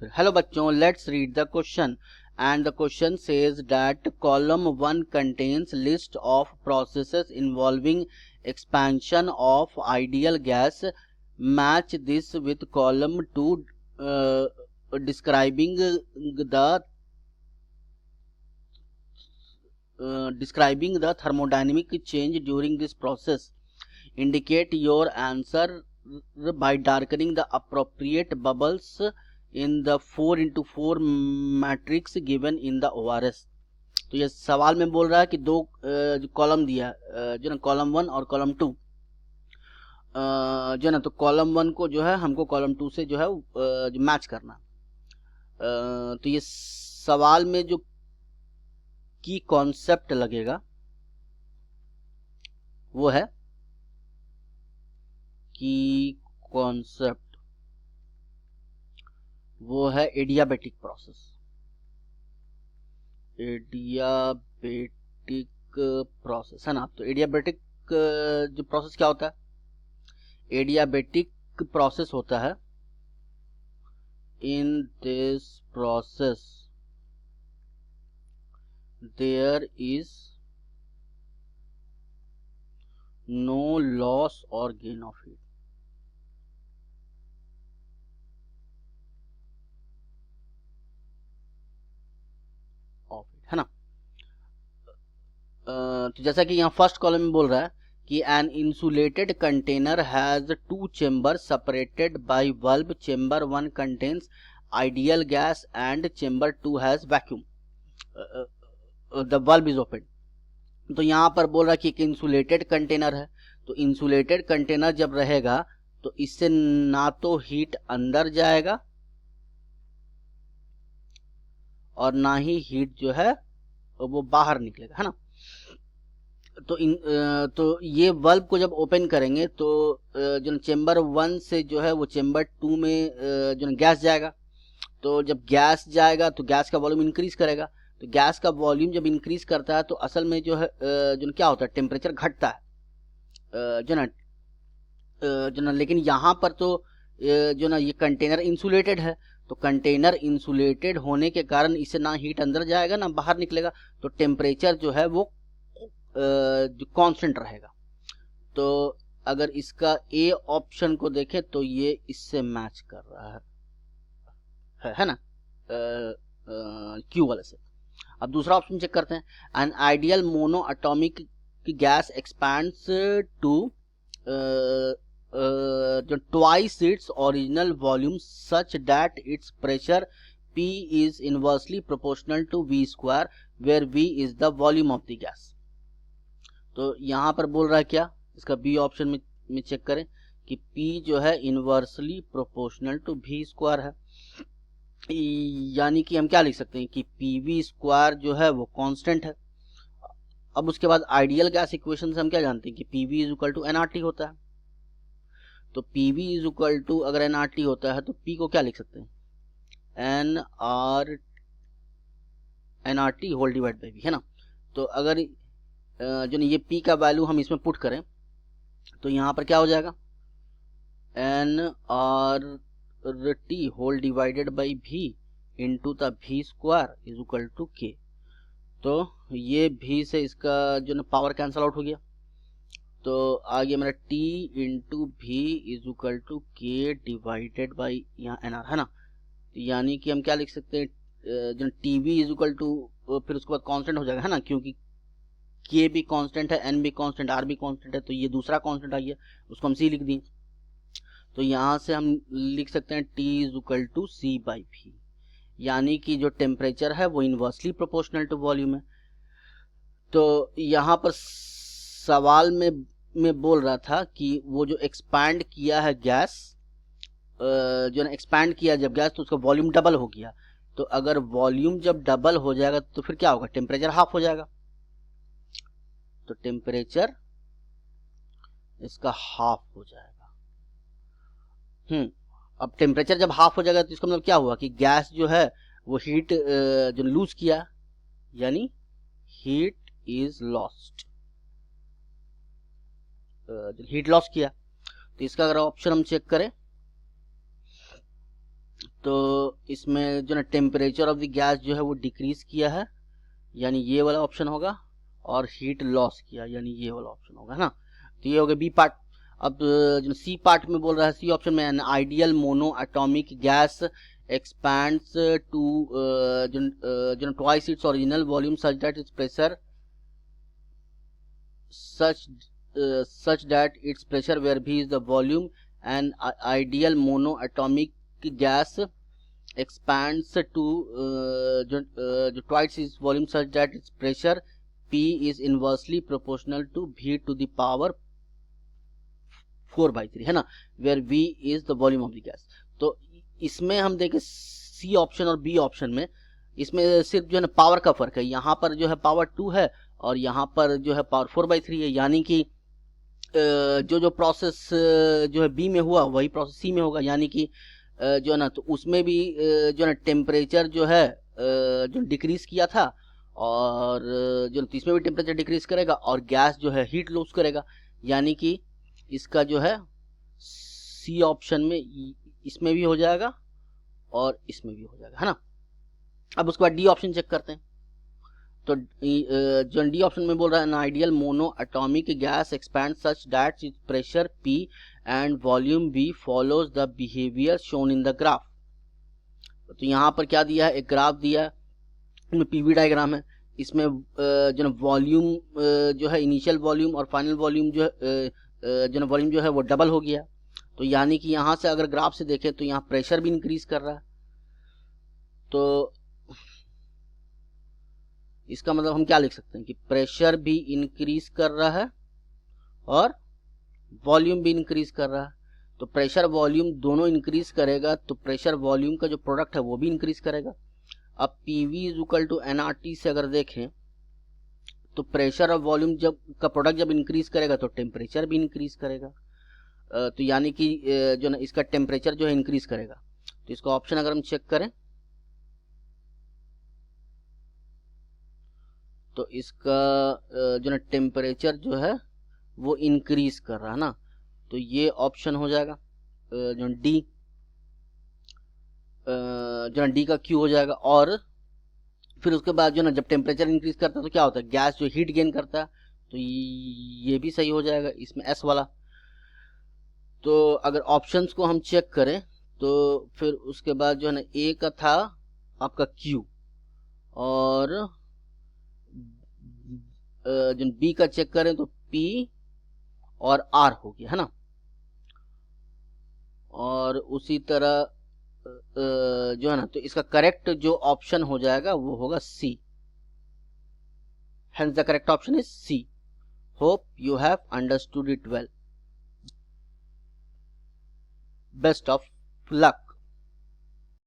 Hello बच्चों, let's read the question and the question says that column 1 contains list of processes involving expansion of ideal gas. Match this with column 2 describing the thermodynamic change during this process. Indicate your answer by darkening the appropriate bubbles in the 4x4 matrix given in the ORS. तो ये सवाल में बोल रहा है कि दो जो कॉलम दिया जो ना कॉलम 1 और कॉलम 2 जो ना, तो कॉलम 1 को जो है हमको कॉलम 2 से जो है जो मैच करना. तो ये सवाल में जो की कॉन्सेप्ट लगेगा वो है की कॉन्सेप्ट वो है एडियाबेटिक प्रोसेस. एडियाबेटिक प्रोसेस है ना. तो एडियाबेटिक जो प्रोसेस क्या होता है? एडियाबेटिक प्रोसेस होता है in this process there is no loss और गेन ऑफ हीट. है ना. तो जैसा कि यहाँ फर्स्ट कॉलम में बोल रहा है कि an insulated container has 2 chamber separated by valve. Chamber 1 contains ideal gas and chamber 2 has vacuum. The valve is open. तो यहाँ पर बोल रहा है कि एक इंसुलेटेड कंटेनर है. तो इंसुलेटेड कंटेनर जब रहेगा तो इससे ना तो हीट अंदर जाएगा और ना ही हीट जो है वो बाहर निकलेगा. है ना. तो ये वाल्व को जब ओपन करेंगे तो जो चेम्बर 1 से जो है वो चेम्बर 2 में जो गैस जाएगा. तो जब गैस जाएगा तो गैस का वॉल्यूम इंक्रीज करेगा. तो गैस का वॉल्यूम जब इंक्रीज करता है तो असल में जो है जो क्या होता है, टेम्परेचर घटता है जो ना. लेकिन यहाँ पर तो जो ना ये कंटेनर इंसुलेटेड है. तो कंटेनर इंसुलेटेड होने के कारण इससे ना हीट अंदर जाएगा ना बाहर निकलेगा. तो टेम्परेचर जो है वो जो कांस्टेंट रहेगा. तो अगर इसका ए ऑप्शन को देखें तो ये इससे मैच कर रहा है ना, क्यू वाले से. अब दूसरा ऑप्शन चेक करते हैं. An ideal monoatomic gas expands to twice its original volume such that its pressure P is inversely proportional to V square where V is the volume of the gas. तो यहाँ पर बोल रहा है क्या, इसका बी ऑप्शन में check करें कि P जो है inversely proportional to V square है. यानी कि हम क्या लिख सकते हैं कि PV स्क्वायर जो है वो कांस्टेंट है. अब उसके बाद आइडियल गैस इक्वेशन से हम क्या जानते हैं कि PV is equal to NRT होता है. तो PV इज इक्वल टू अगर NRT होता है तो P को क्या लिख सकते हैं, NRT whole divide by V. है ना. तो अगर जो ये P का वैल्यू हम इसमें पुट करें तो यहाँ पर क्या हो जाएगा, NRT whole divided by V into the V square is equal to K. तो ये V से इसका जो ना पावर कैंसल आउट हो गया. तो आ गया मेरा T into V is equal to K divided by यहाँ NR. है ना. यानी कि हम क्या लिख सकते हैं, जो TV इज इक्वल टू फिर उसके बाद कांस्टेंट हो जाएगा. है ना, क्योंकि K भी कांस्टेंट है, N भी कांस्टेंट, R भी कांस्टेंट है. तो ये दूसरा कांस्टेंट आ गया, उसको हम C लिख दिए. तो यहाँ से हम लिख सकते हैं T is equal to C by V. यानी कि जो टेम्परेचर है वो इनवर्सली प्रोपोर्शनल टू वॉल्यूम है. तो यहाँ पर सवाल में बोल रहा था कि वो जो एक्सपैंड किया है गैस, जो ना एक्सपैंड किया जब गैस तो उसका वॉल्यूम डबल हो गया. तो अगर वॉल्यूम जब डबल हो जाएगा तो फिर क्या होगा, टेम्परेचर हाफ हो जाएगा. तो टेम्परेचर इसका हाफ हो जाएगा. अब टेम्परेचर जब हाफ हो जाएगा तो इसका मतलब क्या हुआ कि गैस जो है वो हीट जो लूज किया, यानी heat is lost, heat loss किया. तो इसका अगर ऑप्शन हम चेक करें तो इसमें जो ना टेम्परेचर ऑफ द गैस जो है वो डिक्रीज किया है, यानी ये वाला ऑप्शन होगा, और हीट लॉस किया यानी ये वाला ऑप्शन होगा, है ना। तो ये हो गया बी पार्ट। अब जो सी पार्ट में बोल रहा है, सी ऑप्शन में N ideal monoatomic gas expands to twice its original volume such that its pressure such that its pressure where V is the volume, and ideal monoatomic gas expands to twice its volume such that its pressure P is inversely proportional to V to the power 4/3, है ना, where V is the volume of the gas। तो इसमें हम देखें C option और B option में, इसमें सिर्फ जो है ना पावर का फर्क है, यहाँ पर जो है पावर 2 है और यहाँ पर जो है पावर 4/3 है, यानी कि जो प्रोसेस जो है बी में हुआ वही प्रोसेस सी में होगा, यानी कि जो है ना, तो उसमें भी जो है ना टेम्परेचर जो है जो डिक्रीज किया था, और जो तो इसमें भी टेम्परेचर डिक्रीज करेगा और गैस जो है हीट लूज करेगा, यानी कि इसका जो है सी ऑप्शन में इसमें भी हो जाएगा और इसमें भी हो जाएगा, है ना। अब उसके बाद डी ऑप्शन चेक करते हैं। तो जो डी ऑप्शन में बोल रहा है, ideal monoatomic gas expand such that its pressure P and volume V follows the behaviour shown in the graph. तो यहाँ पर क्या दिया है, एक ग्राफ दिया है, इसमें PV डायग्राम है, इसमें जो वॉल्यूम जो है इनिशियल वॉल्यूम और फाइनल वॉल्यूम जो वॉल्यूम जो है वो डबल हो गया। तो यानी कि यहाँ से अगर ग्राफ से देखें तो यहाँ प्रेशर भी इंक्रीज कर रहा है, तो इसका मतलब हम क्या लिख सकते हैं कि प्रेशर भी इंक्रीज कर रहा है और वॉल्यूम भी इंक्रीज कर रहा है। तो प्रेशर वॉल्यूम दोनों इंक्रीज करेगा तो प्रेशर वॉल्यूम का जो प्रोडक्ट है वो भी इंक्रीज करेगा। अब PV is equal to NRT से अगर देखें तो प्रेशर और वॉल्यूम जब का प्रोडक्ट जब इंक्रीज करेगा तो टेम्परेचर भी इंक्रीज करेगा, तो यानी कि जो ना इसका टेम्परेचर जो है इंक्रीज करेगा। तो इसका ऑप्शन अगर हम चेक करें तो इसका जो ना टेम्परेचर जो है वो इंक्रीज कर रहा है ना, तो ये ऑप्शन हो जाएगा जो डी, जो ना डी का क्यू हो जाएगा। और फिर उसके बाद जो ना जब टेम्परेचर इंक्रीज करता है तो क्या होता है, गैस जो हीट गेन करता है, तो ये भी सही हो जाएगा इसमें एस वाला। तो अगर ऑप्शंस को हम चेक करें तो फिर उसके बाद जो है ना ए का था आपका क्यू, और जो बी का चेक करें तो पी और आर हो गया, है ना। और उसी तरह जो है ना, तो इसका करेक्ट जो ऑप्शन हो जाएगा वो होगा सी, hence the correct option is C. Hope you have understood it well. Best of luck.